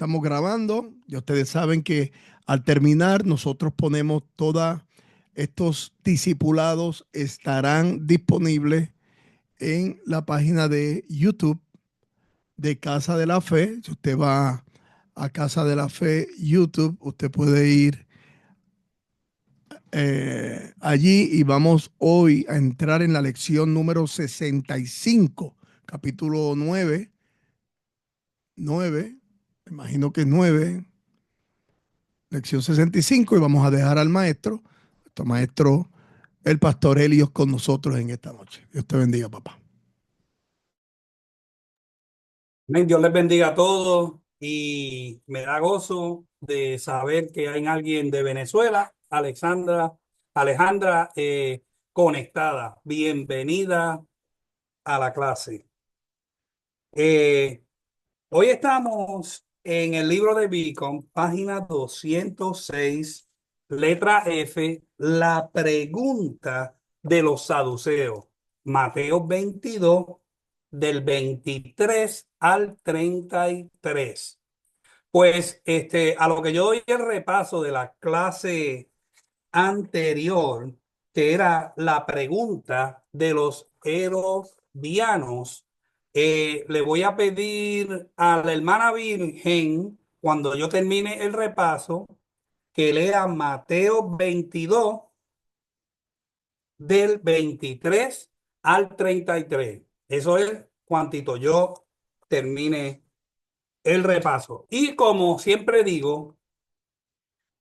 estamos grabando. Y ustedes saben que al terminar nosotros ponemos todos estos discipulados estarán disponibles en la página de YouTube de Casa de la Fe. Si usted va a Casa de la Fe YouTube, usted puede ir allí y vamos hoy a entrar en la lección número 65, capítulo 9, imagino que es 9, lección 65, y vamos a dejar al maestro, nuestro maestro, el pastor Helios, con nosotros en esta noche. Dios te bendiga, papá. Amén. Dios les bendiga a todos y me da gozo de saber que hay alguien de Venezuela, Alejandra, conectada. Bienvenida a la clase. Eh, Hoy estamos en el libro de Beacon, página 206, letra F, la pregunta de los saduceos. Mateo 22, del 23 al 33. Pues a lo que yo doy el repaso de la clase anterior, que era la pregunta de los herodianos, le voy a pedir a la hermana Virgen, cuando yo termine el repaso, que lea Mateo 22 del 23 al 33. Eso es cuantito yo termine el repaso. Y como siempre digo,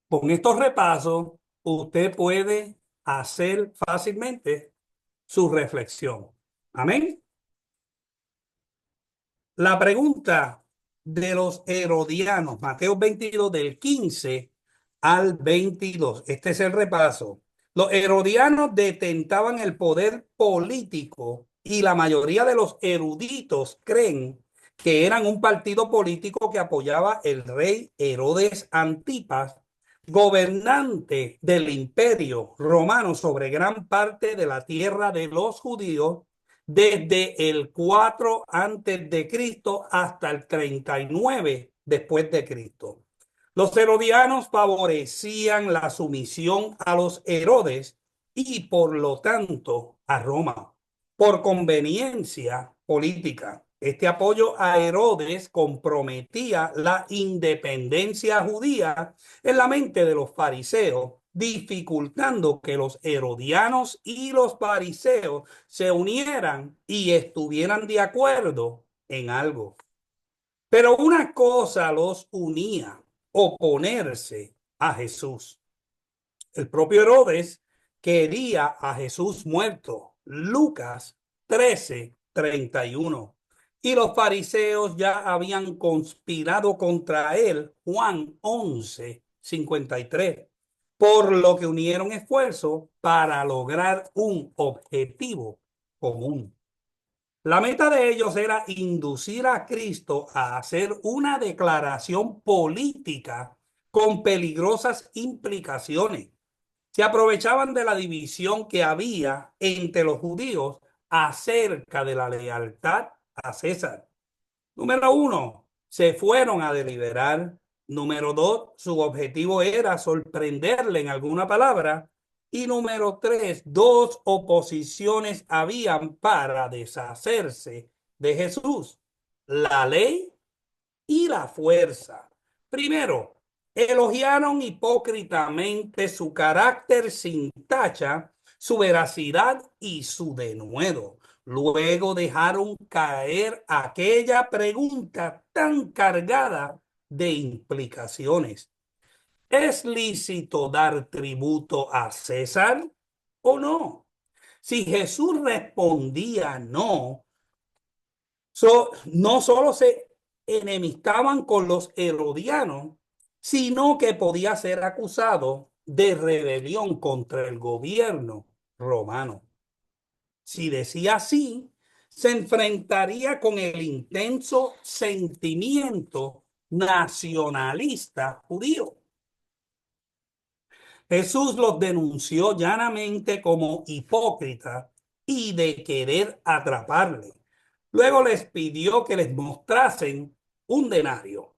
con estos repasos, usted puede hacer fácilmente su reflexión. Amén. La pregunta de los herodianos, Mateo 22, del 15 al 22. Este es el repaso. Los herodianos detentaban el poder político y la mayoría de los eruditos creen que eran un partido político que apoyaba el rey Herodes Antipas, gobernante del imperio romano sobre gran parte de la tierra de los judíos desde el 4 antes de Cristo hasta el 39 después de Cristo. Los herodianos favorecían la sumisión a los Herodes y por lo tanto a Roma, por conveniencia política. Este apoyo a Herodes comprometía la independencia judía en la mente de los fariseos, dificultando que los herodianos y los fariseos se unieran y estuvieran de acuerdo en algo. Pero una cosa los unía: oponerse a Jesús. El propio Herodes quería a Jesús muerto. Lucas 13:31. Y los fariseos ya habían conspirado contra él. Juan 11:53. Por lo que unieron esfuerzos para lograr un objetivo común. La meta de ellos era inducir a Cristo a hacer una declaración política con peligrosas implicaciones. Se aprovechaban de la división que había entre los judíos acerca de la lealtad a César. Número uno, se fueron a deliberar. Número dos, su objetivo era sorprenderle en alguna palabra. Y número tres, dos oposiciones habían para deshacerse de Jesús: la ley y la fuerza. Primero, elogiaron hipócritamente su carácter sin tacha, su veracidad y su denuedo. Luego dejaron caer aquella pregunta tan cargada de implicaciones: ¿es lícito dar tributo a César o no? Si Jesús respondía no, no solo se enemistaban con los herodianos, sino que podía ser acusado de rebelión contra el gobierno romano. Si decía sí, se enfrentaría con el intenso sentimiento nacionalista judío. Jesús los denunció llanamente como hipócritas y de querer atraparle. Luego les pidió que les mostrasen un denario.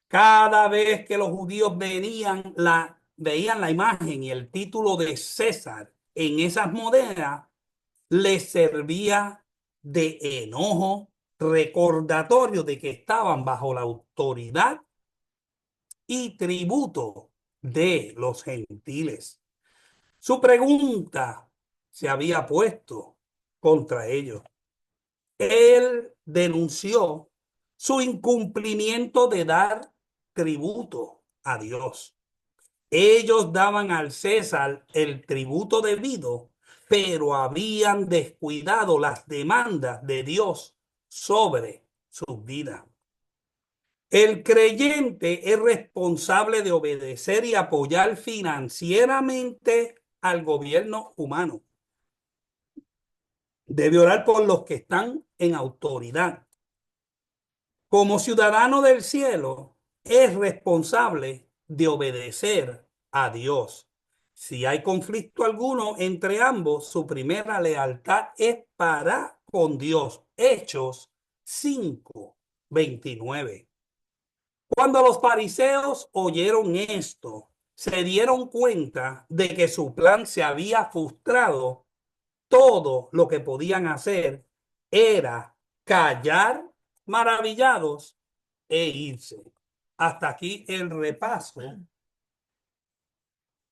Cada vez que los judíos veían la imagen y el título de César en esas monedas, les servía de enojo, recordatorio de que estaban bajo la autoridad y tributo de los gentiles. Su pregunta se había puesto contra ellos. Él denunció su incumplimiento de dar tributo a Dios. Ellos daban al César el tributo debido, pero habían descuidado las demandas de Dios sobre sus vidas. El creyente es responsable de obedecer y apoyar financieramente al gobierno humano. Debe orar por los que están en autoridad. Como ciudadano del cielo, es responsable de obedecer a Dios. Si hay conflicto alguno entre ambos, su primera lealtad es para con Dios. Hechos 5:29. Cuando los fariseos oyeron esto, se dieron cuenta de que su plan se había frustrado. Todo lo que podían hacer era callar maravillados e irse. Hasta aquí el repaso.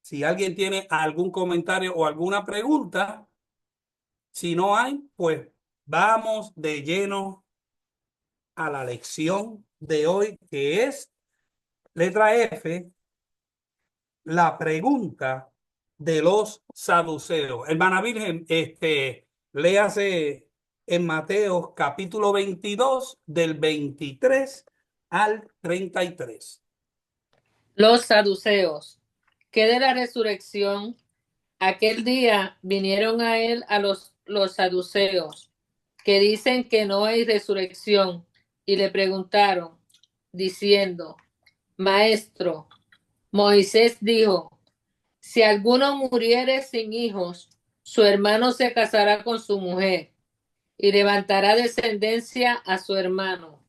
Si alguien tiene algún comentario o alguna pregunta, si no hay, pues vamos de lleno a la lección de hoy, que es letra F, la pregunta de los saduceos. Hermana Virgen, léase en Mateo capítulo 22 del 23 al 33. Los saduceos. ¿Qué de la resurrección? Aquel día vinieron a él los saduceos, que dicen que no hay resurrección, y le preguntaron, diciendo, Maestro, Moisés dijo, si alguno muriere sin hijos, su hermano se casará con su mujer y levantará descendencia a su hermano.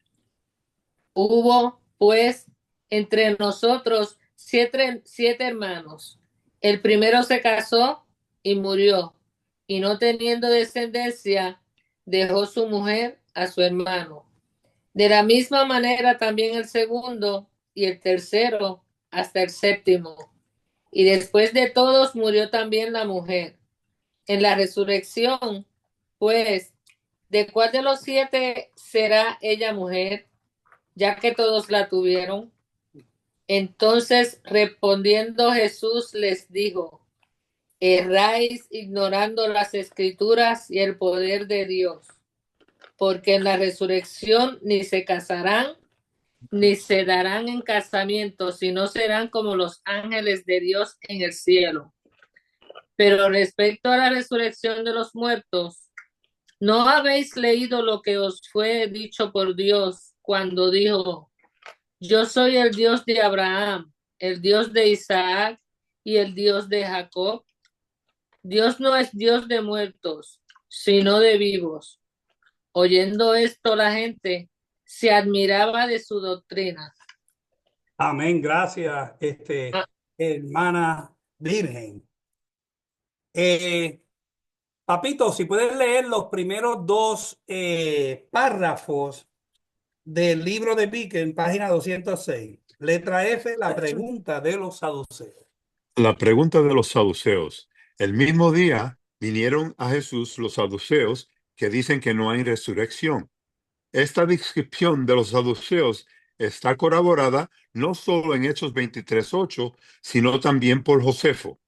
Hubo, pues, entre nosotros siete hermanos. El primero se casó y murió, y no teniendo descendencia, dejó su mujer a su hermano. De la misma manera también el segundo y el tercero hasta el séptimo. Y después de todos murió también la mujer. En la resurrección, pues, ¿de cuál de los siete será ella mujer? Ya que todos la tuvieron. Entonces, respondiendo Jesús les dijo, erráis ignorando las escrituras y el poder de Dios, porque en la resurrección ni se casarán, ni se darán en casamiento, sino serán como los ángeles de Dios en el cielo. Pero respecto a la resurrección de los muertos, ¿no habéis leído lo que os fue dicho por Dios cuando dijo, yo soy el Dios de Abraham, el Dios de Isaac y el Dios de Jacob? Dios no es Dios de muertos, sino de vivos. Oyendo esto, la gente se admiraba de su doctrina. Amén, gracias, hermana Virgen. Papito, si puedes leer los primeros dos párrafos del libro de Piquen, página 206. Letra F, la pregunta de los saduceos. La pregunta de los saduceos. El mismo día vinieron a Jesús los saduceos que dicen que no hay resurrección. Esta descripción de los saduceos está corroborada no solo en Hechos 23:8, sino también por Josefo.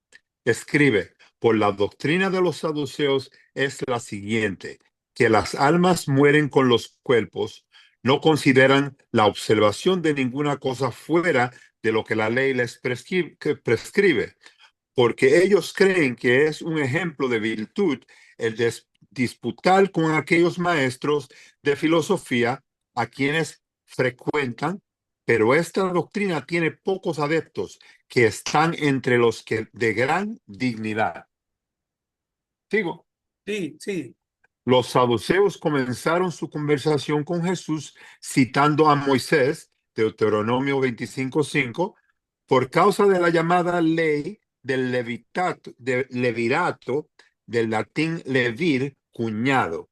Escribe, por la doctrina de los saduceos es la siguiente, que las almas mueren con los cuerpos, no consideran la observación de ninguna cosa fuera de lo que la ley les prescribe, porque ellos creen que es un ejemplo de virtud el disputar con aquellos maestros de filosofía a quienes frecuentan, pero esta doctrina tiene pocos adeptos que están entre los que de gran dignidad. ¿Sigo? Sí, sí. Los saduceos comenzaron su conversación con Jesús citando a Moisés, Deuteronomio 25:5, por causa de la llamada ley del levirato, del latín levir, cuñado,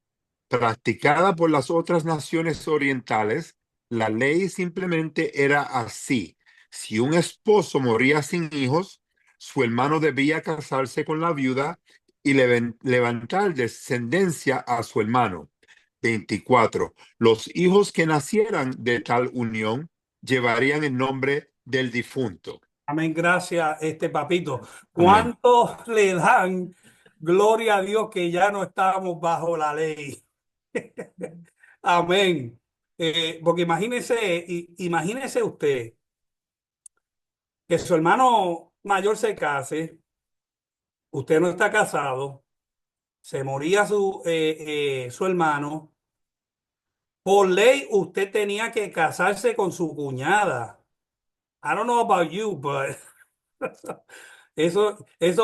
practicada por las otras naciones orientales. La ley simplemente era así: si un esposo moría sin hijos, su hermano debía casarse con la viuda y levantar descendencia a su hermano. 24. Los hijos que nacieran de tal unión llevarían el nombre del difunto. Amén, gracias, papito. Amén. ¿Cuántos le dan gloria a Dios que ya no estábamos bajo la ley? Amén. Porque imagínese usted que su hermano mayor se case, usted no está casado, se moría su hermano. Por ley, usted tenía que casarse con su cuñada. I don't know about you, but eso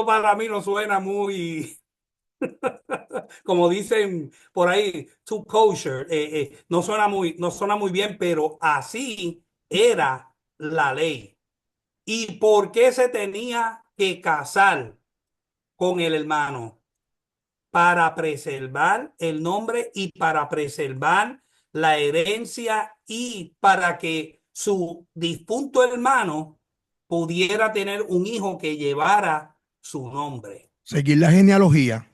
para mí no suena muy, como dicen por ahí, too kosher. No suena muy bien, pero así era la ley. ¿Y por qué se tenía que casar con el hermano? Para preservar el nombre y para preservar la herencia y para que su difunto hermano pudiera tener un hijo que llevara su nombre. Seguir la genealogía.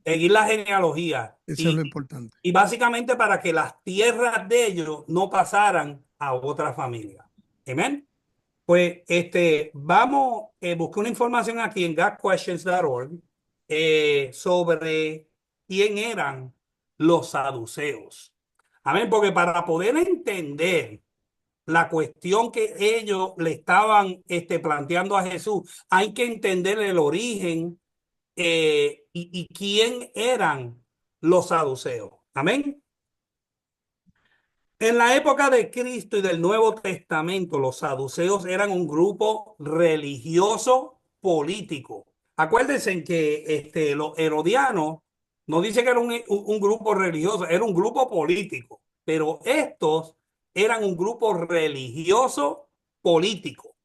Seguir la genealogía. Eso es lo importante. Y básicamente para que las tierras de ellos no pasaran a otra familia. Amén. Pues busqué una información aquí en godquestions.org sobre quién eran los saduceos. Amén, porque para poder entender la cuestión que ellos le estaban planteando a Jesús, hay que entender el origen y quién eran los saduceos. Amén. En la época de Cristo y del Nuevo Testamento, los saduceos eran un grupo religioso político. Acuérdense que los herodianos no dice que era un grupo religioso, era un grupo político, pero estos eran un grupo religioso político.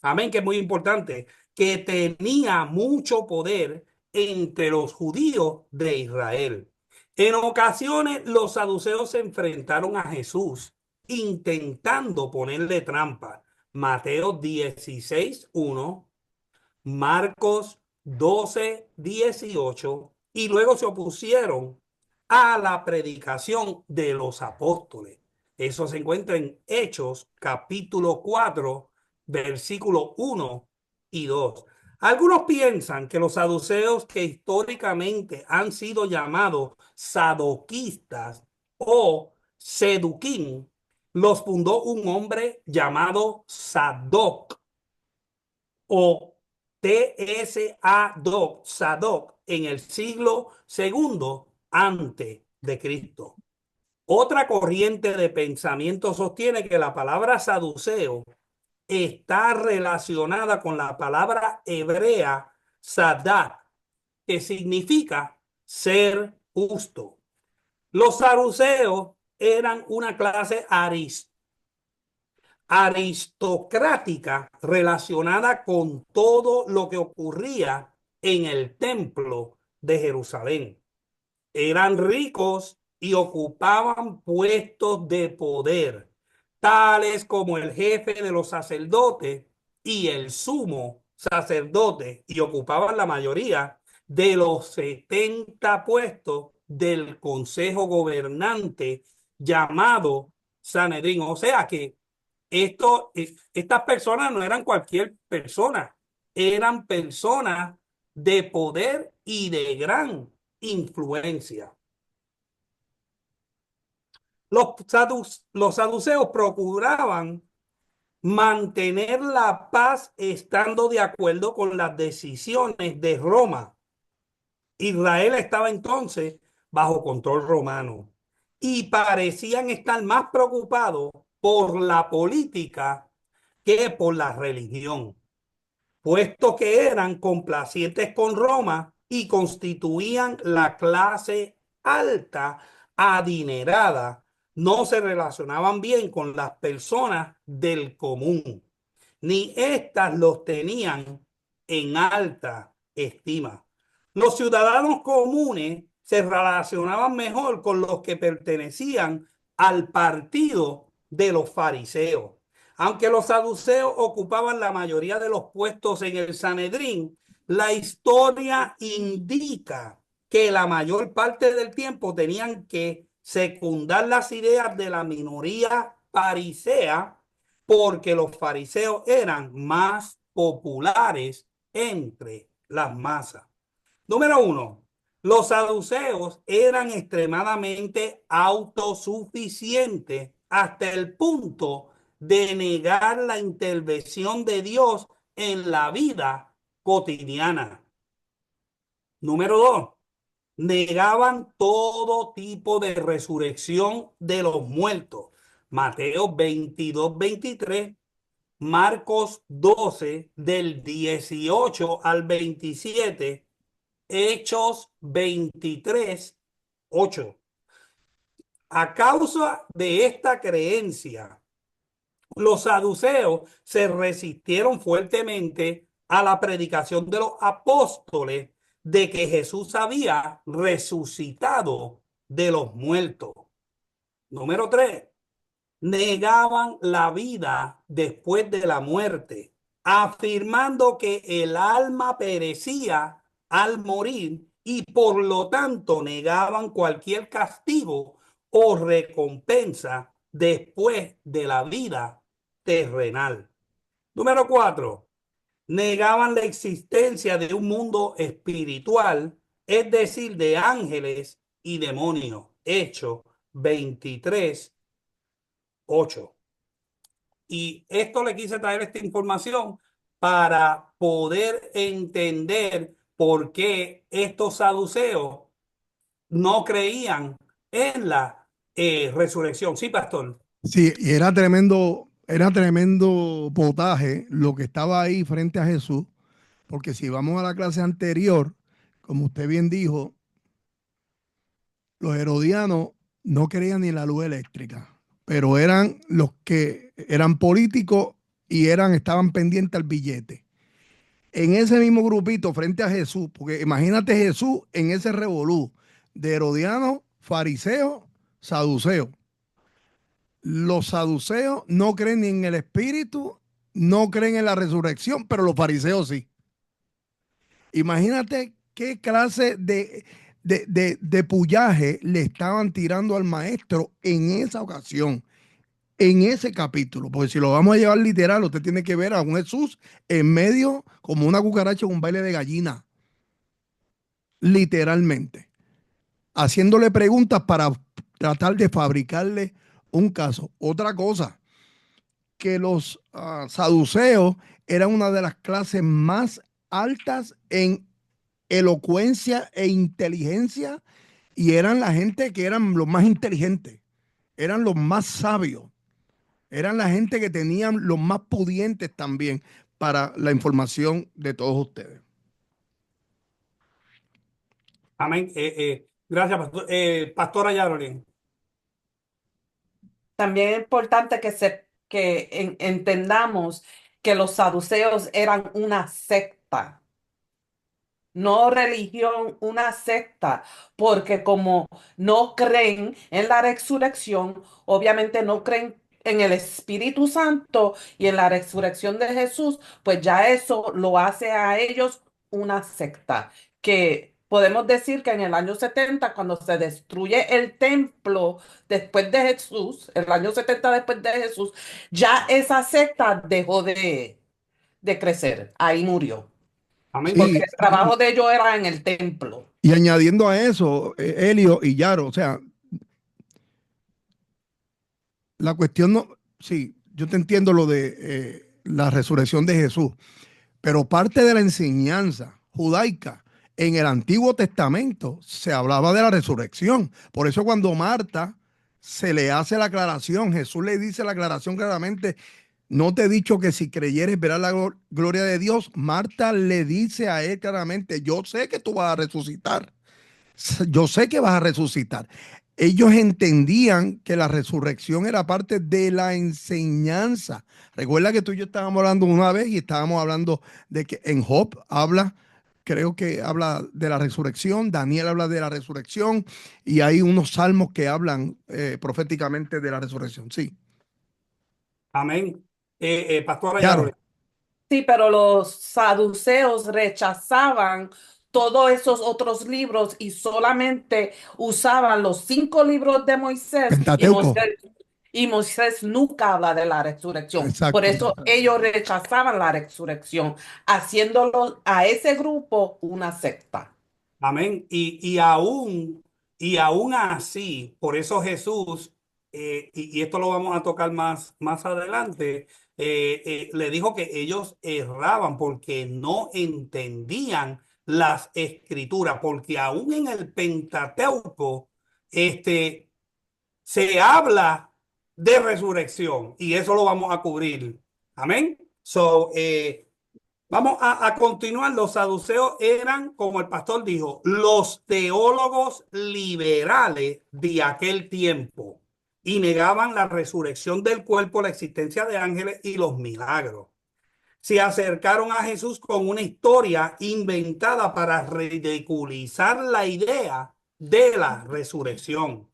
Amén, que es muy importante, que tenía mucho poder entre los judíos de Israel. En ocasiones los saduceos se enfrentaron a Jesús intentando ponerle trampa. Mateo 16:1, Marcos 12:18, y luego se opusieron a la predicación de los apóstoles. Eso se encuentra en Hechos capítulo 4, versículos 1 y 2. Algunos piensan que los saduceos, que históricamente han sido llamados sadoquistas o seduquín, los fundó un hombre llamado Sadoc o T-S-A-D-O-C, Sadoc, en el siglo II antes de Cristo. Otra corriente de pensamiento sostiene que la palabra saduceo está relacionada con la palabra hebrea sadat, que significa ser justo. Los saduceos eran una clase aristocrática relacionada con todo lo que ocurría en el templo de Jerusalén. Eran ricos y ocupaban puestos de poder, tales como el jefe de los sacerdotes y el sumo sacerdote, y ocupaban la mayoría de los 70 puestos del consejo gobernante llamado Sanedrín. O sea que estas personas no eran cualquier persona, eran personas de poder y de gran influencia. Los saduceos procuraban mantener la paz estando de acuerdo con las decisiones de Roma. Israel estaba entonces bajo control romano y parecían estar más preocupados por la política que por la religión, puesto que eran complacientes con Roma y constituían la clase alta adinerada no se relacionaban bien con las personas del común, ni éstas los tenían en alta estima. Los ciudadanos comunes se relacionaban mejor con los que pertenecían al partido de los fariseos. Aunque los saduceos ocupaban la mayoría de los puestos en el Sanedrín, la historia indica que la mayor parte del tiempo tenían que secundar las ideas de la minoría farisea porque los fariseos eran más populares entre las masas. Número uno, los saduceos eran extremadamente autosuficientes hasta el punto de negar la intervención de Dios en la vida cotidiana. Número dos, negaban todo tipo de resurrección de los muertos. Mateo 22-23, Marcos 12, del 18 al 27, Hechos 23:8. A causa de esta creencia, los saduceos se resistieron fuertemente a la predicación de los apóstoles de que Jesús había resucitado de los muertos. Número 3, negaban la vida después de la muerte, afirmando que el alma perecía al morir y por lo tanto negaban cualquier castigo o recompensa después de la vida terrenal. Número 4, negaban la existencia de un mundo espiritual, es decir, de ángeles y demonios. Hechos 23:8. Y esto le quise traer esta información para poder entender por qué estos saduceos no creían en la resurrección. Sí, pastor. Sí, y era tremendo potaje lo que estaba ahí frente a Jesús, porque si vamos a la clase anterior, como usted bien dijo, los herodianos no querían ni la luz eléctrica, pero eran los que eran políticos y estaban pendientes al billete. En ese mismo grupito frente a Jesús, porque imagínate Jesús en ese revolú de herodianos, fariseos, saduceos. Los saduceos no creen ni en el espíritu, no creen en la resurrección, pero los fariseos sí. Imagínate qué clase de pullaje le estaban tirando al maestro en esa ocasión, en ese capítulo. Porque si lo vamos a llevar literal, usted tiene que ver a un Jesús en medio como una cucaracha en un baile de gallina. Literalmente. Haciéndole preguntas para tratar de fabricarle un caso. Otra cosa, que los saduceos eran una de las clases más altas en elocuencia e inteligencia y eran la gente que eran los más inteligentes, eran los más sabios, eran la gente que tenían los más pudientes también para la información de todos ustedes. Amén. Gracias, pastor. Pastora Yarolín. También es importante que entendamos que los saduceos eran una secta, no religión, una secta, porque como no creen en la resurrección, obviamente no creen en el Espíritu Santo y en la resurrección de Jesús, pues ya eso lo hace a ellos una secta, que podemos decir que en el año 70, cuando se destruye el templo después de Jesús, el año 70 después de Jesús, ya esa secta dejó de crecer, ahí murió. Amén. Porque Sí, el trabajo de ellos era en el templo. y añadiendo a eso, Helio y Yaro, o sea, la cuestión no, sí, yo te entiendo lo de la resurrección de Jesús, pero parte de la enseñanza judaica en el Antiguo Testamento se hablaba de la resurrección. Por eso cuando Marta se le hace la aclaración, Jesús le dice la aclaración claramente, no te he dicho que si creyeres verás la gloria de Dios. Marta le dice a él claramente, yo sé que tú vas a resucitar. Yo sé que vas a resucitar. ellos entendían que la resurrección era parte de la enseñanza. Recuerda que tú y yo estábamos hablando una vez y estábamos hablando de que en Job habla, creo que habla de la resurrección, Daniel habla de la resurrección y hay unos salmos que hablan proféticamente de la resurrección. Sí, Amén. Pastora claro. Yarole. Sí, pero los saduceos rechazaban todos esos otros libros y solamente usaban los 5 libros de Moisés Pentateuco. y Moisés nunca habla de la resurrección. Por Exacto. eso ellos rechazaban la resurrección, haciéndolo a ese grupo una secta. Amén. Y aún así, por eso Jesús, y esto lo vamos a tocar más adelante, le dijo que ellos erraban porque no entendían las escrituras, porque aún en el Pentateuco, se habla de resurrección y eso lo vamos a cubrir. Amén. Vamos a continuar. Los saduceos eran, como el pastor dijo, los teólogos liberales de aquel tiempo y negaban la resurrección del cuerpo, la existencia de ángeles y los milagros. Se acercaron a Jesús con una historia inventada para ridiculizar la idea de la resurrección.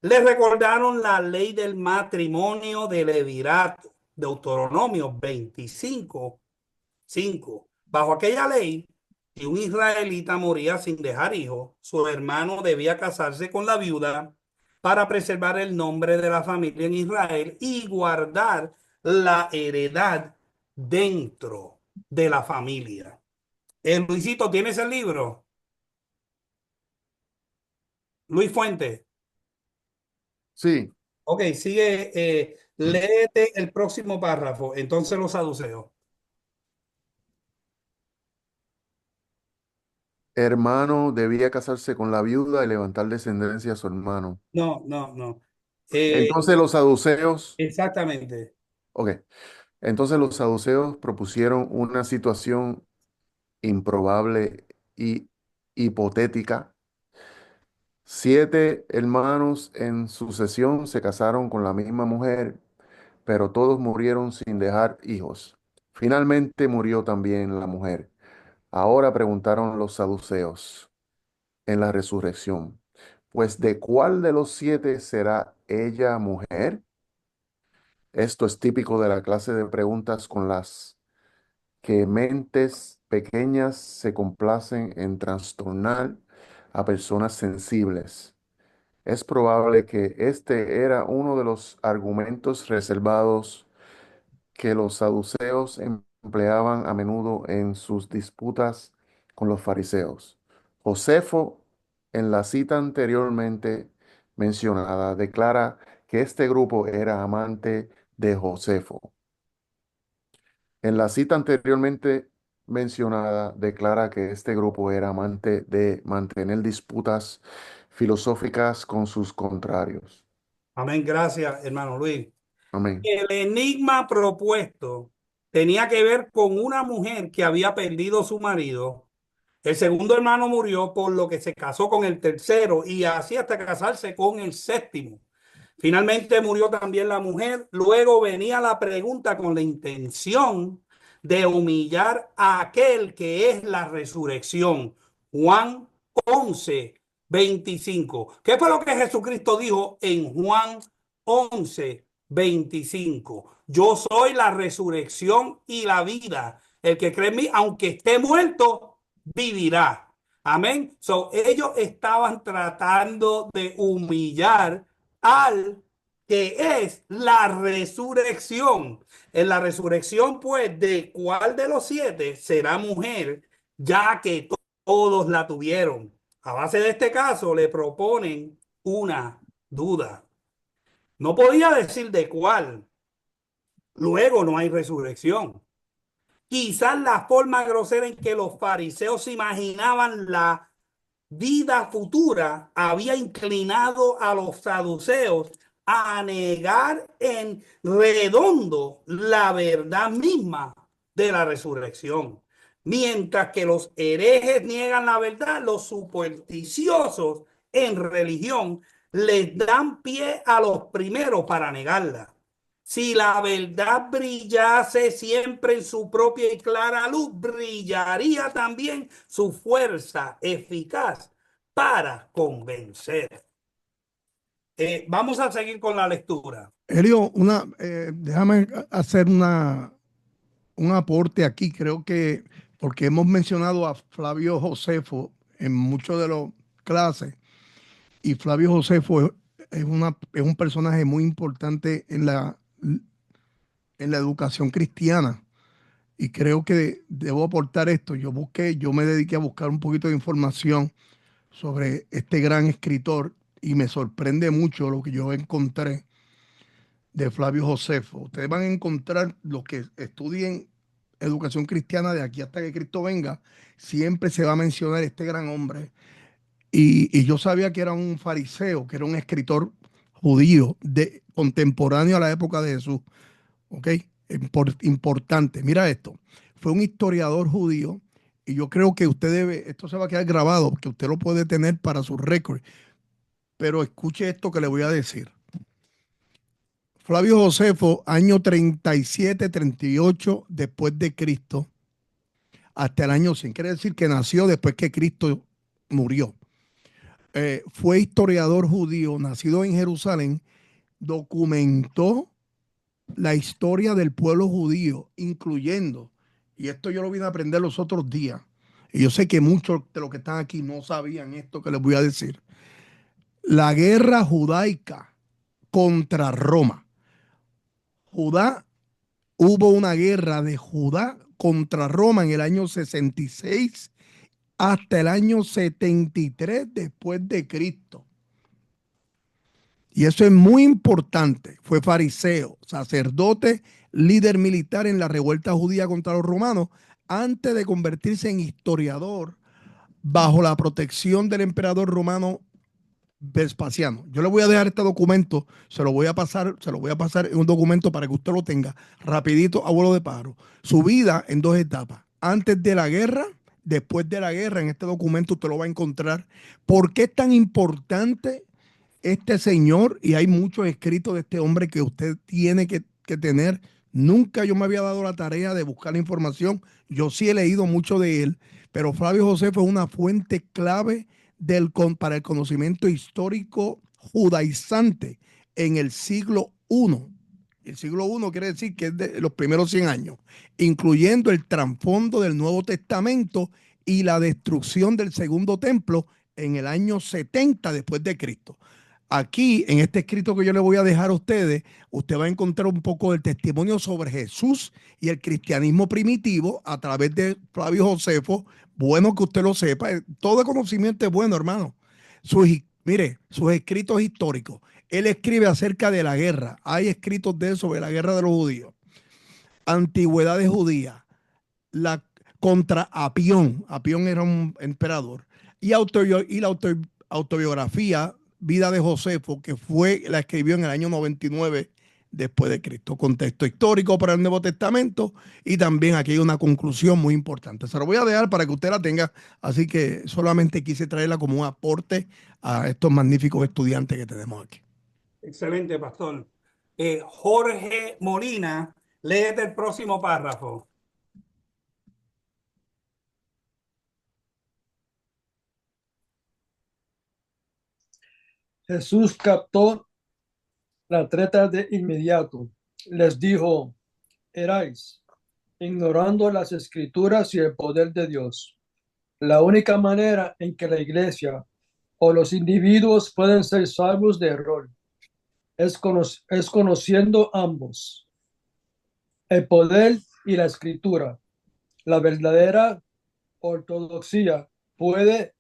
Le recordaron la ley del matrimonio de Levirato, Deuteronomio 25:5. Bajo aquella ley, si un israelita moría sin dejar hijos, su hermano debía casarse con la viuda para preservar el nombre de la familia en Israel y guardar la heredad dentro de la familia. Luisito, ¿tienes el libro? Luis Fuente. Sí, Ok, sigue, léete el próximo párrafo. Entonces los saduceos. hermano debía casarse con la viuda y levantar descendencia a su hermano. No, no, no. Entonces los saduceos, Exactamente. ok, entonces los saduceos propusieron una situación improbable y hipotética. 7 hermanos en sucesión se casaron con la misma mujer, pero todos murieron sin dejar hijos. Finalmente murió también la mujer. Ahora preguntaron los saduceos en la resurrección, pues ¿de cuál de los 7 será ella mujer? Esto es típico de la clase de preguntas con las que mentes pequeñas se complacen en trastornar a personas sensibles. Es probable que este era uno de los argumentos reservados que los saduceos empleaban a menudo en sus disputas con los fariseos. Josefo, en la cita anteriormente mencionada, declara que este grupo era amante de Josefo. En la cita anteriormente mencionada, declara que este grupo era amante de mantener disputas filosóficas con sus contrarios. Amén. Gracias, hermano Luis. Amén. El enigma propuesto tenía que ver con una mujer que había perdido su marido. El segundo hermano murió, por lo que se casó con el tercero y así hasta casarse con el séptimo. Finalmente murió también la mujer. Luego venía la pregunta con la intención de humillar a aquel que es la resurrección. Juan 11:25. ¿Qué fue lo que Jesucristo dijo en Juan 11:25? Yo soy la resurrección y la vida. El que cree en mí, aunque esté muerto, vivirá. Amén. Ellos estaban tratando de humillar al que es la resurrección. En la resurrección, pues, ¿de cuál de los 7 será mujer? Ya que todos la tuvieron. A base de este caso, le proponen una duda. No podía decir de cuál. Luego no hay resurrección. Quizás la forma grosera en que los fariseos se imaginaban la vida futura había inclinado a los saduceos a negar en redondo la verdad misma de la resurrección. Mientras que los herejes niegan la verdad, los supersticiosos en religión les dan pie a los primeros para negarla. Si la verdad brillase siempre en su propia y clara luz, brillaría también su fuerza eficaz para convencer. Vamos a seguir con la lectura. Elio, déjame hacer un aporte aquí. Creo que, porque hemos mencionado a Flavio Josefo en muchas de las clases, y Flavio Josefo es un personaje muy importante en la educación cristiana. Y creo que debo aportar esto. Yo me dediqué a buscar un poquito de información sobre este gran escritor y me sorprende mucho lo que yo encontré de Flavio Josefo. Ustedes van a encontrar, los que estudien educación cristiana de aquí hasta que Cristo venga, siempre se va a mencionar este gran hombre. Y yo sabía que era un fariseo, que era un escritor judío contemporáneo a la época de Jesús. ¿Ok? Importante. Mira esto. Fue un historiador judío y yo creo que esto se va a quedar grabado, porque usted lo puede tener para su récord. Pero escuche esto que le voy a decir. Flavio Josefo, año 37, 38 después de Cristo, hasta el año 100. Quiere decir que nació después que Cristo murió. Fue historiador judío, nacido en Jerusalén, documentó la historia del pueblo judío, incluyendo, y esto yo lo vine a aprender los otros días, y yo sé que muchos de los que están aquí no sabían esto que les voy a decir, la guerra judaica contra Roma. Hubo una guerra de Judá contra Roma en el año 66 hasta el año 73 después de Cristo. Y eso es muy importante. Fue fariseo, sacerdote, líder militar en la revuelta judía contra los romanos, antes de convertirse en historiador bajo la protección del emperador romano Vespasiano. Yo le voy a dejar este documento, se lo voy a pasar en un documento para que usted lo tenga rapidito a vuelo de pájaro. Su vida en 2 etapas. Antes de la guerra, después de la guerra, en este documento usted lo va a encontrar. ¿Por qué es tan importante este señor? Y hay muchos escritos de este hombre que usted tiene que tener. Nunca yo me había dado la tarea de buscar la información. Yo sí he leído mucho de él, pero Flavio Josefo es una fuente clave para el conocimiento histórico judaizante en el siglo I. El siglo I quiere decir que es de los primeros 100 años, incluyendo el trasfondo del Nuevo Testamento y la destrucción del segundo templo en el año 70 después de Cristo. Aquí, en este escrito que yo le voy a dejar a ustedes, usted va a encontrar un poco del testimonio sobre Jesús y el cristianismo primitivo a través de Flavio Josefo. Bueno que usted lo sepa. Todo conocimiento es bueno, hermano. Mire, sus escritos históricos. Él escribe acerca de la guerra. Hay escritos de él sobre la guerra de los judíos. Antigüedades judías. Contra Apión. Apión era un emperador. Y la autobiografía Vida de Josefo, que la escribió en el año 99 después de Cristo. Contexto histórico para el Nuevo Testamento, y también aquí hay una conclusión muy importante. Se lo voy a dejar para que usted la tenga, así que solamente quise traerla como un aporte a estos magníficos estudiantes que tenemos aquí. Excelente, pastor. Jorge Molina, léete el próximo párrafo. Jesús captó la treta de inmediato. Les dijo: erais ignorando las escrituras y el poder de Dios. La única manera en que la iglesia o los individuos pueden ser salvos de error es conociendo ambos, el poder y la escritura. La verdadera ortodoxia puede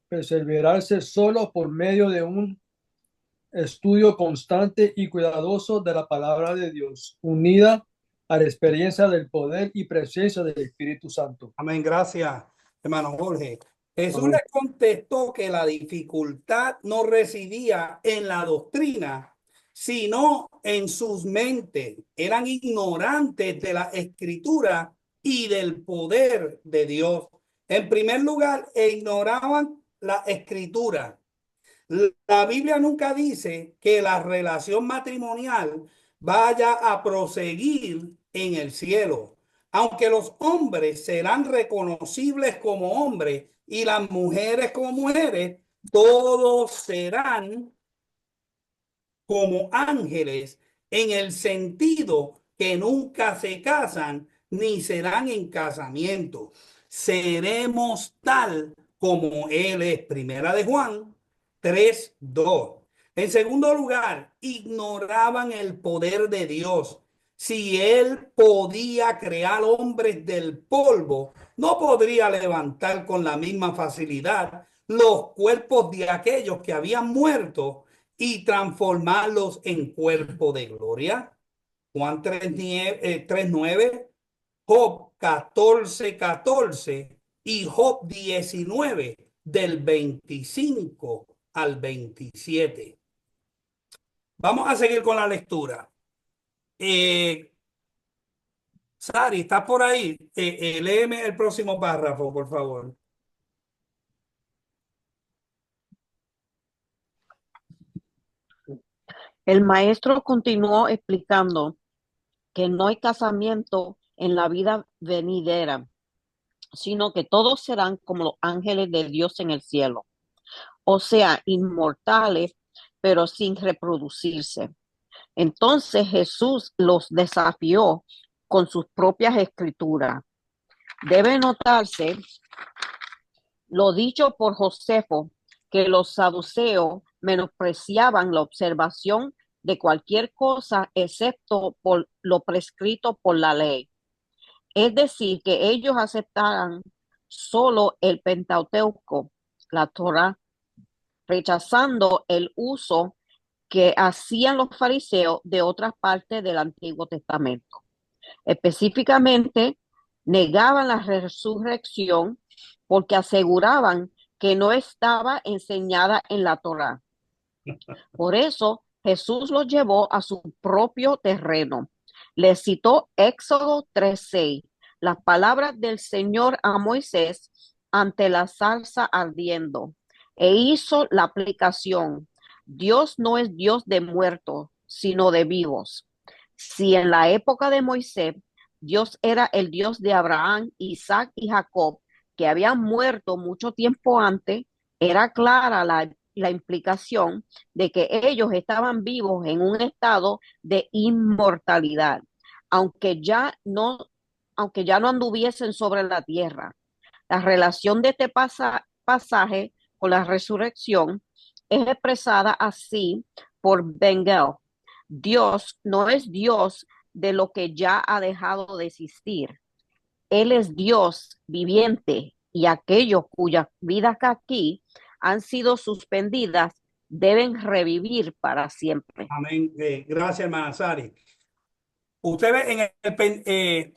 perseverarse solo por medio de un estudio constante y cuidadoso de la palabra de Dios, unida a la experiencia del poder y presencia del Espíritu Santo. Amén, gracias, hermano Jorge. Jesús les contestó que la dificultad no residía en la doctrina, sino en sus mentes. Eran ignorantes de la escritura y del poder de Dios. En primer lugar, ignoraban la escritura. La Biblia nunca dice que la relación matrimonial vaya a proseguir en el cielo. Aunque los hombres serán reconocibles como hombres y las mujeres como mujeres, todos serán como ángeles en el sentido que nunca se casan ni serán en casamiento. Seremos tal como Él es. Primera de Juan 3:2. En segundo lugar, ignoraban el poder de Dios. Si Él podía crear hombres del polvo, no podría levantar con la misma facilidad los cuerpos de aquellos que habían muerto y transformarlos en cuerpo de gloria. Juan 3:9, Job 14:14 y Job 19 del 25 al 27. Vamos a seguir con la lectura. Sari, ¿estás por ahí? Léeme el próximo párrafo, por favor. El maestro continuó explicando que no hay casamiento en la vida venidera, sino que todos serán como los ángeles de Dios en el cielo, o sea, inmortales, pero sin reproducirse. Entonces Jesús los desafió con sus propias escrituras. Debe notarse lo dicho por Josefo, que los saduceos menospreciaban la observación de cualquier cosa excepto por lo prescrito por la ley. Es decir, que ellos aceptaran solo el Pentateuco, la Torá, rechazando el uso que hacían los fariseos de otras partes del Antiguo Testamento. Específicamente, negaban la resurrección porque aseguraban que no estaba enseñada en la Torá. Por eso, Jesús los llevó a su propio terreno. Les citó Éxodo 3:6, las palabras del Señor a Moisés ante la zarza ardiendo, e hizo la aplicación. Dios no es Dios de muertos, sino de vivos. Si en la época de Moisés Dios era el Dios de Abraham, Isaac y Jacob, que habían muerto mucho tiempo antes, era clara la implicación de que ellos estaban vivos en un estado de inmortalidad, aunque ya no anduviesen sobre la tierra. La relación de este pasaje con la resurrección es expresada así por Bengel. Dios no es Dios de lo que ya ha dejado de existir. Él es Dios viviente, y aquellos cuyas vidas aquí han sido suspendidas deben revivir para siempre. Amén. Gracias, hermana Sari. Usted ve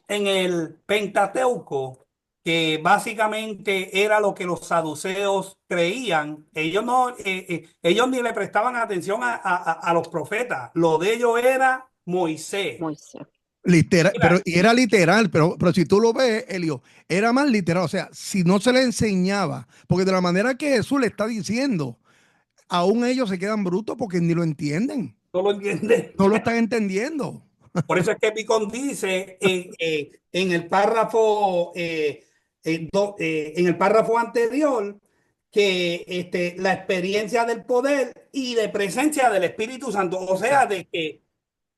en el Pentateuco, que básicamente era lo que los saduceos creían. Ellos ni le prestaban atención a los profetas. Lo de ellos era Moisés. Literal, y era literal, pero si tú lo ves, Elio, era más literal. O sea, si no se le enseñaba, porque de la manera que Jesús le está diciendo, aún ellos se quedan brutos porque ni lo entienden. No lo entienden. No lo están entendiendo. Por eso es que Picón dice en el párrafo en el párrafo anterior que la experiencia del poder y de presencia del Espíritu Santo, o sea, de que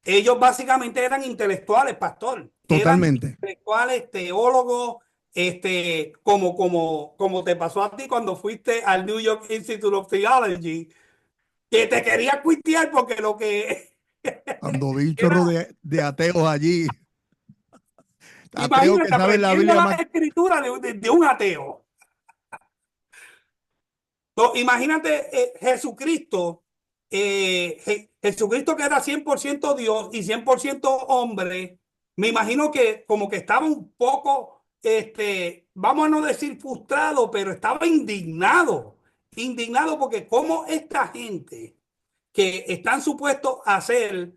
ellos básicamente eran intelectuales, pastor. Totalmente. Eran intelectuales, teólogos, como te pasó a ti cuando fuiste al New York Institute of Theology, que te quería cuitear porque lo que... Cuando vi un chorro de ateos allí. Ateos que saben la Biblia más... escritura de un ateo. No, imagínate Jesucristo, Jesucristo que era 100% Dios y 100% hombre. Me imagino que como que estaba un poco, vamos a no decir frustrado, pero estaba indignado porque como esta gente que están supuestos a ser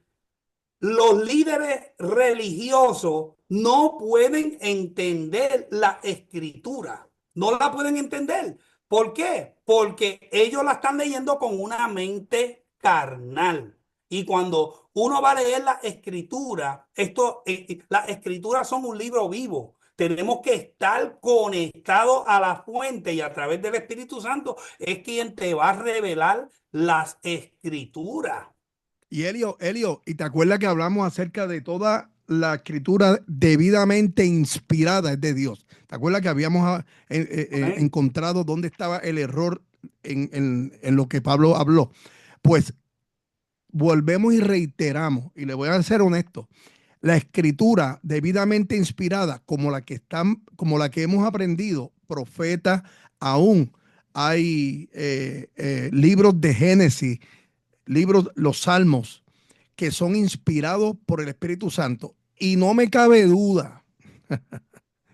los líderes religiosos no pueden entender la escritura, no la pueden entender, ¿Por qué? Porque ellos la están leyendo con una mente carnal. Y cuando uno va a leer la escritura, las escrituras son un libro vivo. Tenemos que estar conectados a la fuente y a través del Espíritu Santo es quien te va a revelar las escrituras. Y Elio, ¿y te acuerdas que hablamos acerca de toda la escritura debidamente inspirada es de Dios? ¿Te acuerdas que habíamos encontrado dónde estaba el error en lo que Pablo habló? Pues volvemos y reiteramos, y le voy a ser honesto, la escritura debidamente inspirada, como la que hemos aprendido, profetas, aún hay libros de Génesis, libros, los salmos, que son inspirados por el Espíritu Santo. Y no me cabe duda,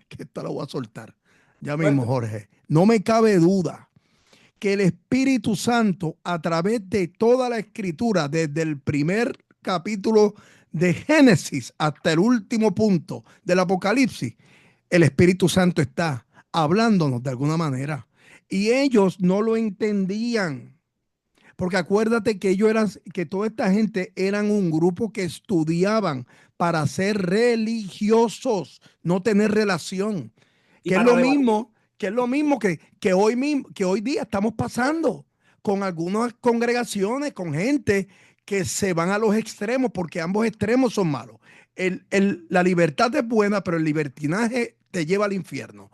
que esta la voy a soltar, ya mismo, Jorge, no me cabe duda que el Espíritu Santo, a través de toda la escritura, desde el primer capítulo de Génesis hasta el último punto del Apocalipsis, el Espíritu Santo está hablándonos de alguna manera. Y ellos no lo entendían. Porque acuérdate que que toda esta gente eran un grupo que estudiaban para ser religiosos, no tener relación. Que es lo mismo, que hoy día estamos pasando con algunas congregaciones, con gente que se van a los extremos, porque ambos extremos son malos. La libertad es buena, pero el libertinaje te lleva al infierno.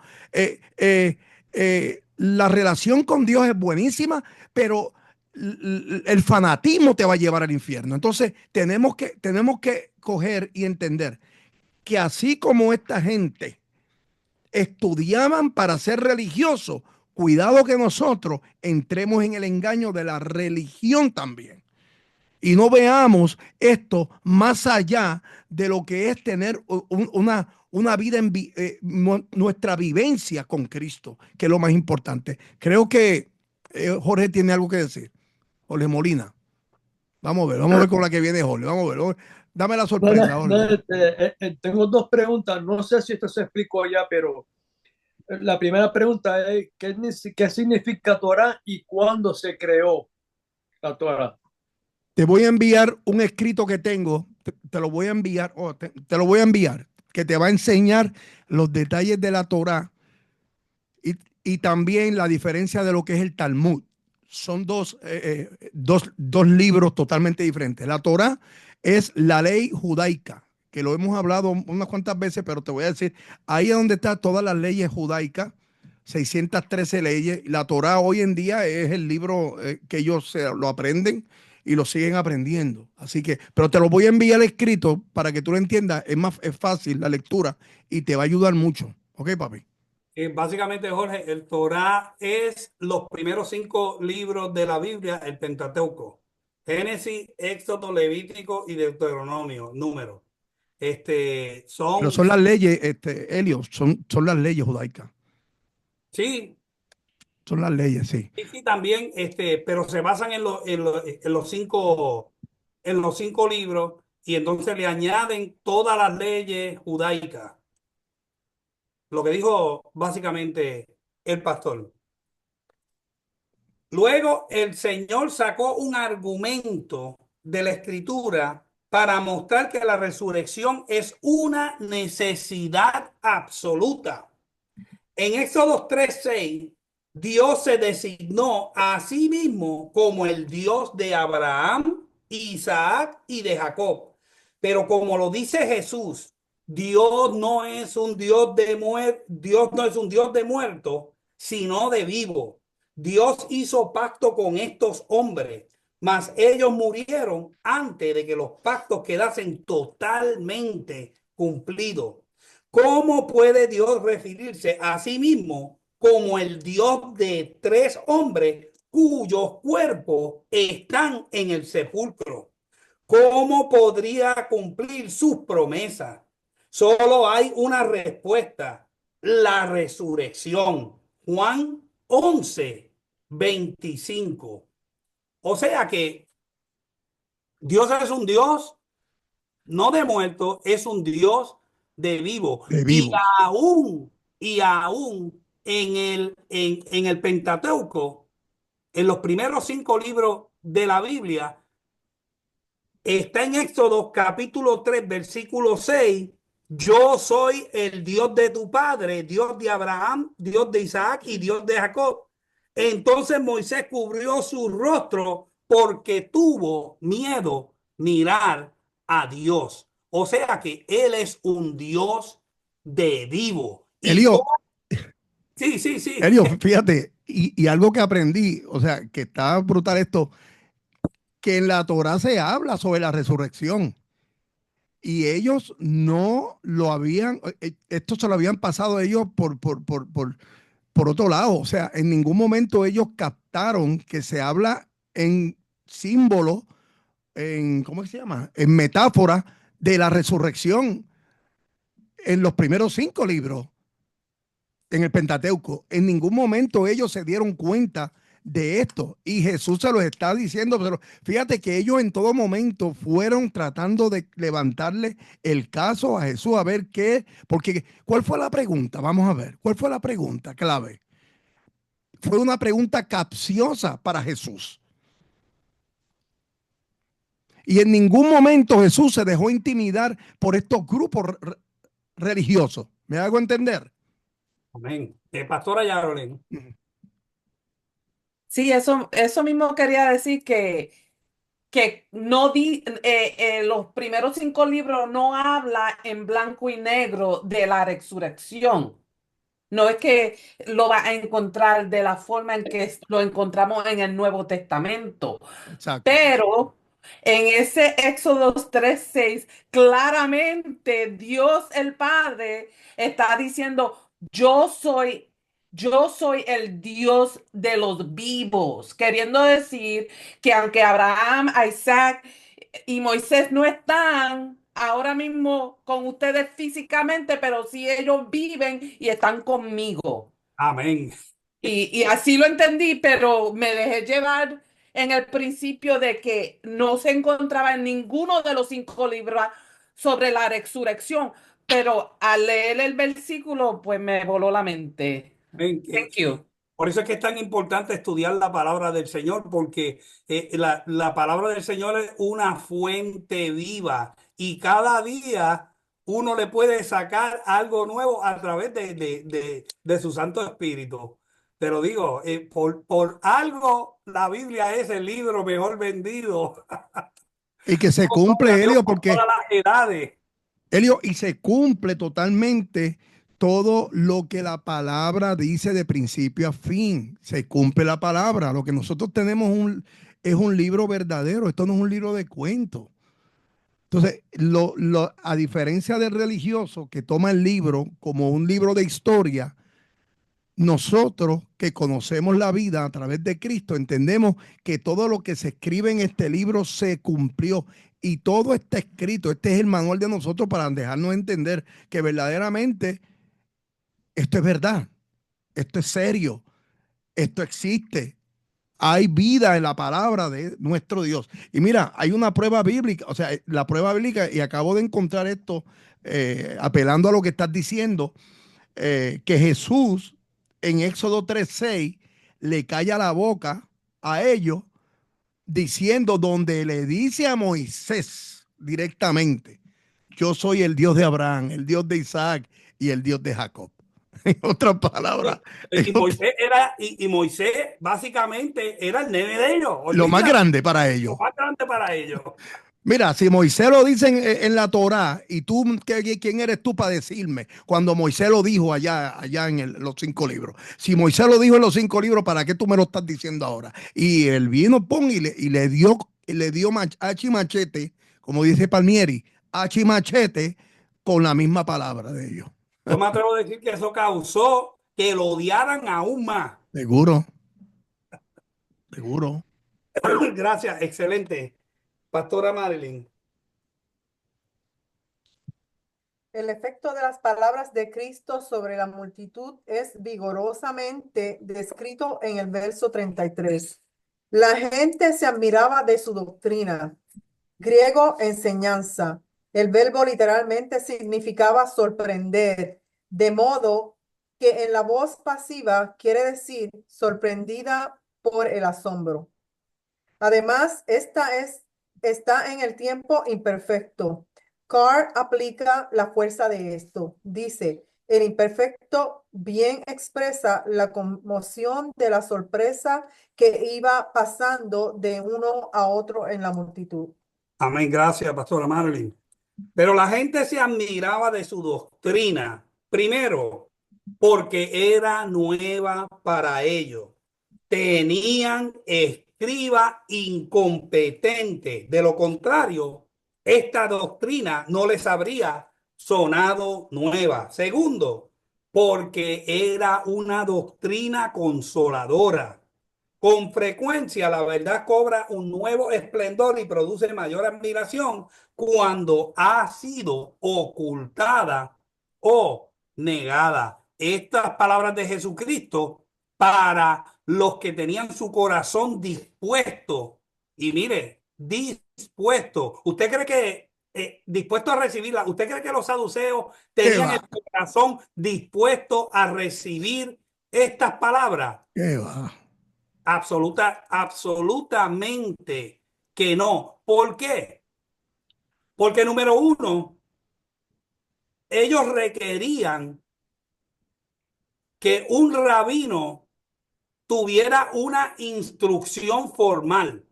La relación con Dios es buenísima, pero el fanatismo te va a llevar al infierno. Entonces tenemos que coger y entender que así como esta gente estudiaban para ser religiosos, cuidado que nosotros entremos en el engaño de la religión también y no veamos esto más allá de lo que es tener una vida nuestra vivencia con Cristo, que es lo más importante. Creo que Jorge tiene algo que decir. Jorge Molina. Vamos a ver con la que viene Jorge. Vamos a ver. Dame la sorpresa, Jorge. Tengo dos preguntas. No sé si esto se explicó ya, pero la primera pregunta es, ¿qué significa Torah y cuándo se creó la Torah? Te voy a enviar un escrito que tengo, te lo voy a enviar, te lo voy a enviar, que te va a enseñar los detalles de la Torah y también la diferencia de lo que es el Talmud. Son dos libros totalmente diferentes. La Torah es la ley judaica, que lo hemos hablado unas cuantas veces, pero te voy a decir, ahí es donde están todas las leyes judaicas, 613 leyes. La Torah hoy en día es el libro que ellos lo aprenden y lo siguen aprendiendo. Así que, pero te lo voy a enviar escrito para que tú lo entiendas. Es fácil la lectura y te va a ayudar mucho. ¿Ok, papi? Básicamente, Jorge, el Torá es los primeros 5 libros de la Biblia, el Pentateuco. Génesis, Éxodo, Levítico y Deuteronomio, número. Pero Son, son las leyes, Elio, son las leyes judaicas. sí, Son las leyes, sí. sí, también, pero se basan en los cinco libros y entonces le añaden todas las leyes judaicas. Lo que dijo básicamente el pastor. Luego el Señor sacó un argumento de la Escritura para mostrar que la resurrección es una necesidad absoluta. En Éxodo 3:6, Dios se designó a sí mismo como el Dios de Abraham, Isaac y de Jacob. Pero como lo dice Jesús, Dios no es un Dios de Dios no es un Dios de muertos, sino de vivo. Dios hizo pacto con estos hombres, mas ellos murieron antes de que los pactos quedasen totalmente cumplidos. ¿Cómo puede Dios referirse a sí mismo como el Dios de 3 hombres cuyos cuerpos están en el sepulcro? ¿Cómo podría cumplir sus promesas? Solo hay una respuesta: la resurrección. Juan 11:25. O sea que Dios es un Dios no de muertos, es un Dios de vivo. De vivo. Y aún en el Pentateuco, en los primeros 5 libros de la Biblia, está en Éxodo capítulo 3, versículo 6. Yo soy el Dios de tu padre, Dios de Abraham, Dios de Isaac y Dios de Jacob. Entonces Moisés cubrió su rostro porque tuvo miedo mirar a Dios. O sea que él es un Dios de vivo. Elio, Sí, sí, sí. Elio, fíjate, y algo que aprendí, o sea, que está brutal esto, que en la Torá se habla sobre la resurrección. Y ellos no lo habían, esto se lo habían pasado ellos por otro lado. O sea, en ningún momento ellos captaron que se habla en símbolo, en, ¿cómo se llama? En metáfora de la resurrección en los primeros 5 libros, en el Pentateuco. En ningún momento ellos se dieron cuenta de esto y Jesús se los está diciendo, pero fíjate que ellos en todo momento fueron tratando de levantarle el caso a Jesús a ver qué, porque ¿cuál fue la pregunta? Vamos a ver, ¿cuál fue la pregunta clave? Fue una pregunta capciosa para Jesús. Y en ningún momento Jesús se dejó intimidar por estos grupos religiosos. ¿Me hago entender? Amén. Pastora Yarolén. Sí, eso mismo quería decir que los primeros 5 libros no habla en blanco y negro de la resurrección. No es que lo va a encontrar de la forma en que lo encontramos en el Nuevo Testamento. Exacto. Pero en ese Éxodo 3:6, claramente Dios el Padre está diciendo, yo soy el Dios de los vivos, queriendo decir que aunque Abraham, Isaac y Moisés no están ahora mismo con ustedes físicamente, pero sí ellos viven y están conmigo. Amén. Y así lo entendí, pero me dejé llevar en el principio de que no se encontraba en ninguno de los 5 libros sobre la resurrección, pero al leer el versículo, pues me voló la mente. Amén. Thank you. Por eso es que es tan importante estudiar la palabra del Señor, porque la palabra del Señor es una fuente viva y cada día uno le puede sacar algo nuevo a través de su Santo Espíritu. Te lo digo, por algo la Biblia es el libro mejor vendido. Y que se No solo cumple, Dios, Elio, por porque, todas las edades. Elio, y se cumple totalmente todo lo que la palabra dice de principio a fin. Se cumple la palabra. Lo que nosotros tenemos es un libro verdadero. Esto no es un libro de cuentos. Entonces, a diferencia del religioso que toma el libro como un libro de historia, nosotros que conocemos la vida a través de Cristo entendemos que todo lo que se escribe en este libro se cumplió y todo está escrito. Este es el manual de nosotros para dejarnos entender que verdaderamente esto es verdad, esto es serio, esto existe. Hay vida en la palabra de nuestro Dios. Y mira, hay una prueba bíblica, o sea, la prueba bíblica, y acabo de encontrar esto, apelando a lo que estás diciendo, que Jesús en Éxodo 3:6 le calla la boca a ellos diciendo donde le dice a Moisés directamente, yo soy el Dios de Abraham, el Dios de Isaac y el Dios de Jacob. En otras palabras, Y Moisés básicamente era el nene de ellos. lo más Olvídate, grande para ellos. lo más grande para ellos. Mira, si Moisés lo dice en la Torá, y tú, ¿quién eres tú para decirme? Cuando Moisés lo dijo allá en los 5 libros. Si Moisés lo dijo en los 5 libros, ¿para qué tú me lo estás diciendo ahora? Y él vino, y le dio hachi machete, como dice Palmieri, hachi machete, con la misma palabra de ellos. Yo me atrevo a decir que eso causó que lo odiaran aún más. Seguro, seguro. Gracias, excelente. Pastora Marilyn. El efecto de las palabras de Cristo sobre la multitud es vigorosamente descrito en el verso 33. La gente se admiraba de su doctrina. Griego, enseñanza. El verbo literalmente significaba sorprender, de modo que en la voz pasiva quiere decir sorprendida por el asombro. Además, está en el tiempo imperfecto. Carr aplica la fuerza de esto. Dice, el imperfecto bien expresa la conmoción de la sorpresa que iba pasando de uno a otro en la multitud. Amén, gracias, pastora Marilyn. Pero la gente se admiraba de su doctrina, primero, porque era nueva para ellos. Tenían escriba incompetente. De lo contrario, esta doctrina no les habría sonado nueva. Segundo, porque era una doctrina consoladora. Con frecuencia, la verdad cobra un nuevo esplendor y produce mayor admiración cuando ha sido ocultada o negada. Estas palabras de Jesucristo para los que tenían su corazón dispuesto, y mire, dispuesto. ¿Usted cree que dispuesto a recibirla? ¿Usted cree que los saduceos ¿Qué tenían va? el corazón dispuesto a recibir estas palabras? ¿Qué va? Absolutamente que no. ¿Por qué? Porque número uno, ellos requerían que un rabino tuviera una instrucción formal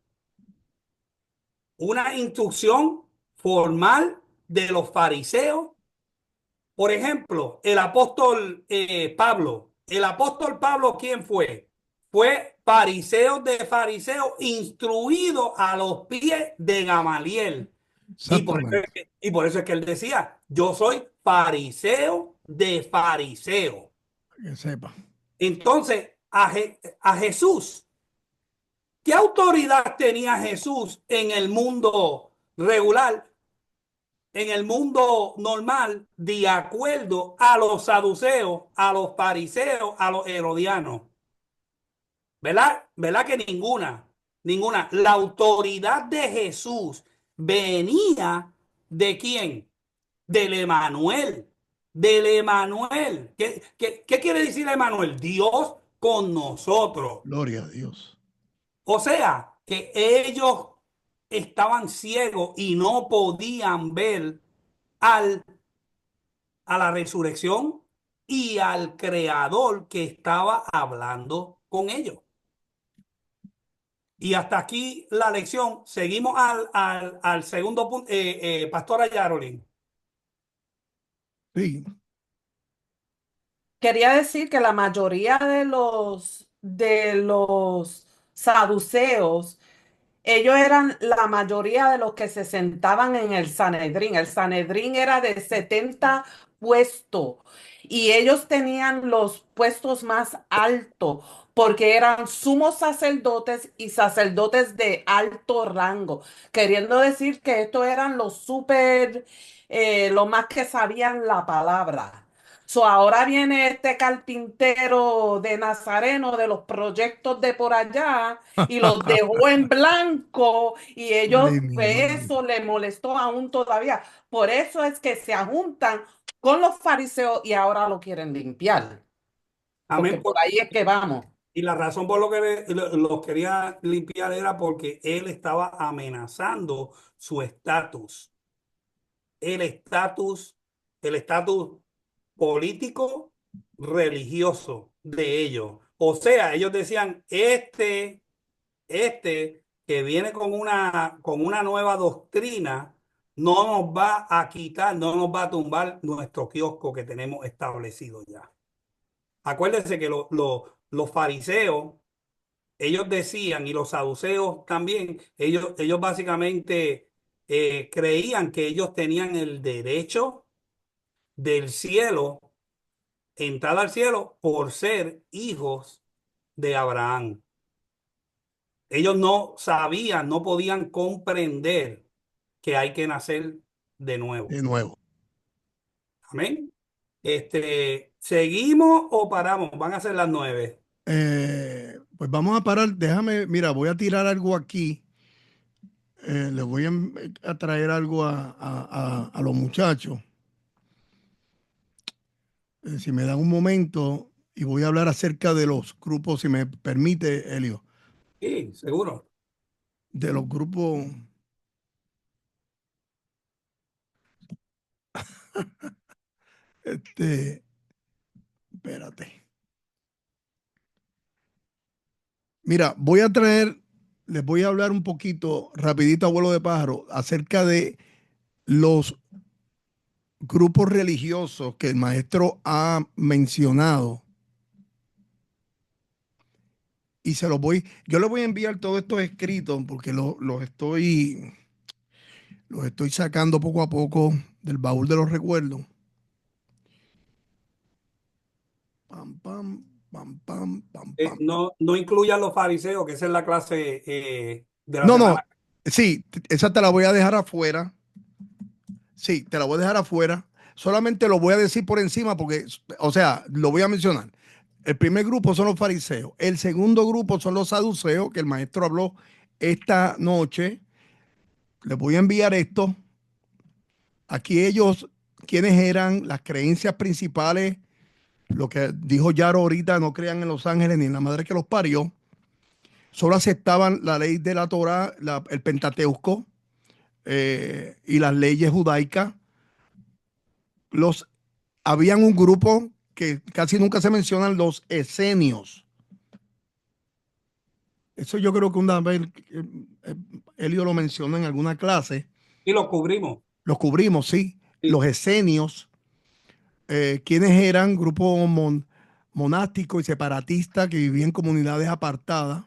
de los fariseos. Por ejemplo, el apóstol Pablo. El apóstol Pablo, ¿quién fue? Fue fariseo de fariseo, instruido a los pies de Gamaliel. Exactamente. Y por eso es que él decía, yo soy fariseo de fariseo. Que sepa. Entonces, a Jesús, ¿qué autoridad tenía Jesús en el mundo regular? En el mundo normal, de acuerdo a los saduceos, a los fariseos, a los herodianos. ¿Verdad? ¿Verdad que ninguna? Ninguna. La autoridad de Jesús venía ¿de quién? Del Emanuel. Del Emanuel. ¿Qué quiere decir Emanuel? Dios con nosotros. Gloria a Dios. O sea, que ellos estaban ciegos y no podían ver al, a la resurrección y al creador que estaba hablando con ellos. Y hasta aquí la lección. Seguimos al segundo punto. Pastora Yarolin. Sí. Quería decir que la mayoría de los saduceos, ellos eran la mayoría de los que se sentaban en el Sanedrín. El Sanedrín era de 70 puestos y ellos tenían los puestos más altos porque eran sumos sacerdotes y sacerdotes de alto rango, queriendo decir que estos eran los más que sabían la palabra. So, ahora viene este carpintero de Nazareno de los proyectos de por allá y los dejó en blanco y ellos, Ay, mi pues, madre. eso les molestó aún todavía. Por eso es que se juntan con los fariseos y ahora lo quieren limpiar, porque Amén. por ahí es que vamos. Y la razón por lo que los quería limpiar era porque él estaba amenazando su estatus. El estatus, el estatus político, religioso de ellos. O sea, ellos decían, este que viene con una nueva doctrina, no nos va a quitar, no nos va a tumbar nuestro kiosco que tenemos establecido ya. Acuérdense que los fariseos, ellos decían, y los saduceos también, ellos básicamente creían que ellos tenían el derecho del cielo, entrar al cielo por ser hijos de Abraham. Ellos no sabían, no podían comprender que hay que nacer de nuevo. De nuevo. Amén. ¿Seguimos o paramos? Van a ser las 9. Pues vamos a parar. Déjame, mira, voy a tirar algo aquí. Les voy a traer algo a los muchachos. Si me dan un momento y voy a hablar acerca de los grupos, si me permite, Elio, Sí, seguro. de los grupos. Espérate. Mira, les voy a hablar un poquito, rapidito, abuelo de pájaro, acerca de los grupos religiosos que el maestro ha mencionado. Y yo les voy a enviar todos estos escritos porque los estoy sacando poco a poco del baúl de los recuerdos. Pam, pam, pam, pam, pam, pam. No incluya a los fariseos, que esa es la clase de la No, semana. sí, esa te la voy a dejar afuera. Sí, te la voy a dejar afuera. Solamente lo voy a decir por encima porque, o sea, lo voy a mencionar. El primer grupo son los fariseos. El segundo grupo son los saduceos, que el maestro habló esta noche. Les voy a enviar esto. Aquí ellos, quienes eran las creencias principales, lo que dijo Yaro ahorita, no crean en los ángeles ni en la madre que los parió. Solo aceptaban la ley de la Torá, el Pentateuco y las leyes judaicas. Habían un grupo que casi nunca se mencionan, los esenios. Eso yo creo que una vez Elio lo mencionó en alguna clase. Y lo cubrimos. Los cubrimos, sí. Sí. Los esenios, quienes eran grupos monásticos y separatistas que vivían en comunidades apartadas.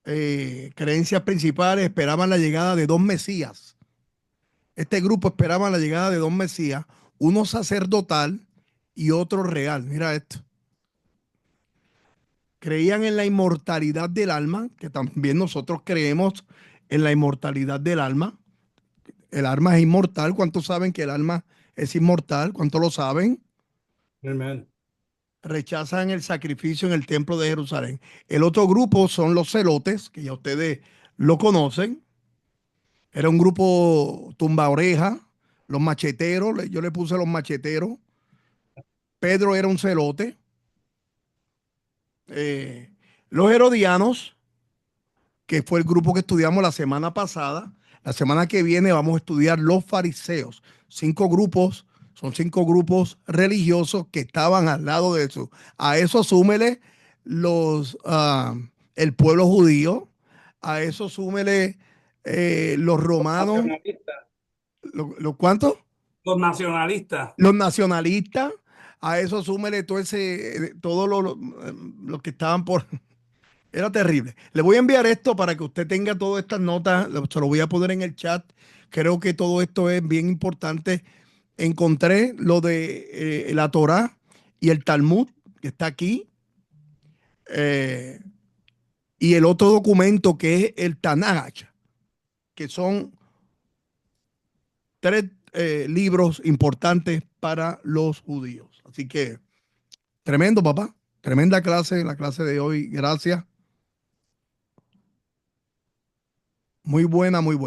Creencias principales, esperaban la llegada de dos mesías. Este grupo esperaba la llegada de dos mesías, uno sacerdotal y otro real. Mira esto. Creían en la inmortalidad del alma, que también nosotros creemos en la inmortalidad del alma. El alma es inmortal. ¿Cuántos saben que el alma es inmortal? ¿Cuántos lo saben? Amen. Rechazan el sacrificio en el templo de Jerusalén. El otro grupo son los celotes, que ya ustedes lo conocen. Era un grupo tumba oreja, los macheteros, yo le puse los macheteros. Pedro era un celote. Los herodianos, que fue el grupo que estudiamos la semana pasada. La semana que viene vamos a estudiar los fariseos. Son 5 grupos religiosos que estaban al lado de eso. A eso súmele el pueblo judío, a eso súmele los romanos. Nacionalistas. ¿Los cuántos? Los nacionalistas. Los nacionalistas, a eso súmele todos los que estaban por. Era terrible. Le voy a enviar esto para que usted tenga todas estas notas. Se lo voy a poner en el chat. Creo que todo esto es bien importante. Encontré lo de la Torá y el Talmud, que está aquí. Y el otro documento que es el Tanakh, que son 3 libros importantes para los judíos. Así que, tremendo, papá. Tremenda clase, la clase de hoy. Gracias. Muy buena, muy buena.